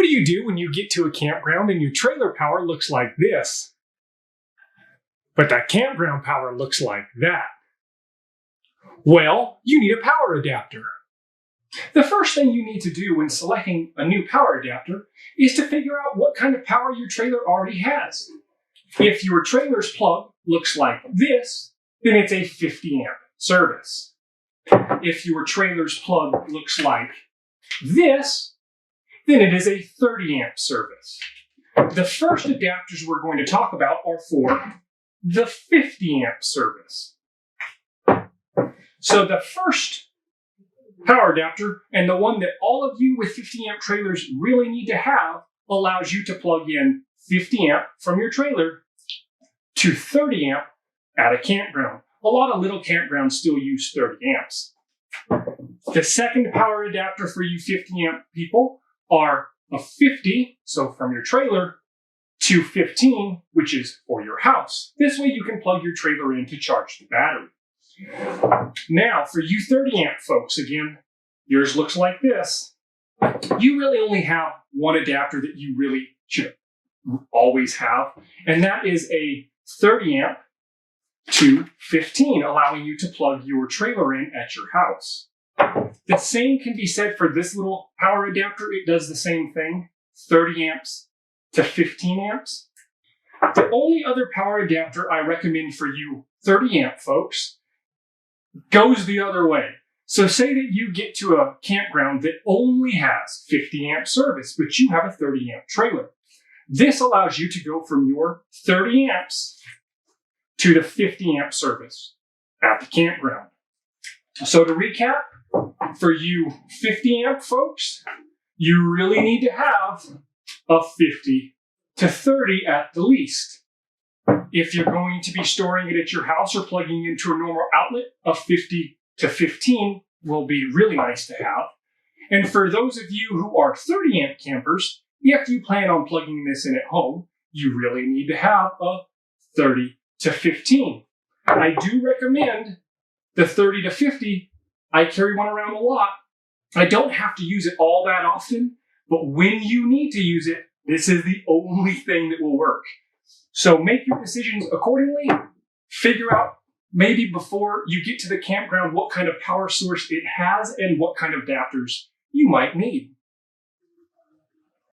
What do you do when you get to a campground and your trailer power looks like this, but that campground power looks like that? Well, you need a power adapter. The first thing you need to do when selecting a new power adapter is to figure out what kind of power your trailer already has. If your trailer's plug looks like this, then it's a 50 amp service. If your trailer's plug looks like this, then it is a 30 amp service. The first adapters we're going to talk about are for the 50 amp service. So the first power adapter, and the one that all of you with 50 amp trailers really need to have, allows you to plug in 50 amp from your trailer to 30 amp at a campground. A lot of little campgrounds still use 30 amps. The second power adapter for you 50 amp people are a 50, so from your trailer, to 15, which is for your house. This way you can plug your trailer in to charge the battery. Now, for you 30 amp folks, again, yours looks like this. You really only have one adapter that you really should always have, and that is a 30 amp to 15, allowing you to plug your trailer in at your house. The same can be said for this little power adapter. It does the same thing, 30 amps to 15 amps. The only other power adapter I recommend for you 30 amp folks goes the other way. So say that you get to a campground that only has 50 amp service, but you have a 30 amp trailer. This allows you to go from your 30 amps to the 50 amp service at the campground. So to recap, for you 50 amp folks, you really need to have a 50 to 30 at the least. If you're going to be storing it at your house or plugging into a normal outlet, a 50 to 15 will be really nice to have. And for those of you who are 30 amp campers, if you plan on plugging this in at home, you really need to have a 30 to 15. I do recommend the 30 to 50. I carry one around a lot. I don't have to use it all that often, but when you need to use it, this is the only thing that will work. So make your decisions accordingly. Figure out maybe before you get to the campground what kind of power source it has and what kind of adapters you might need.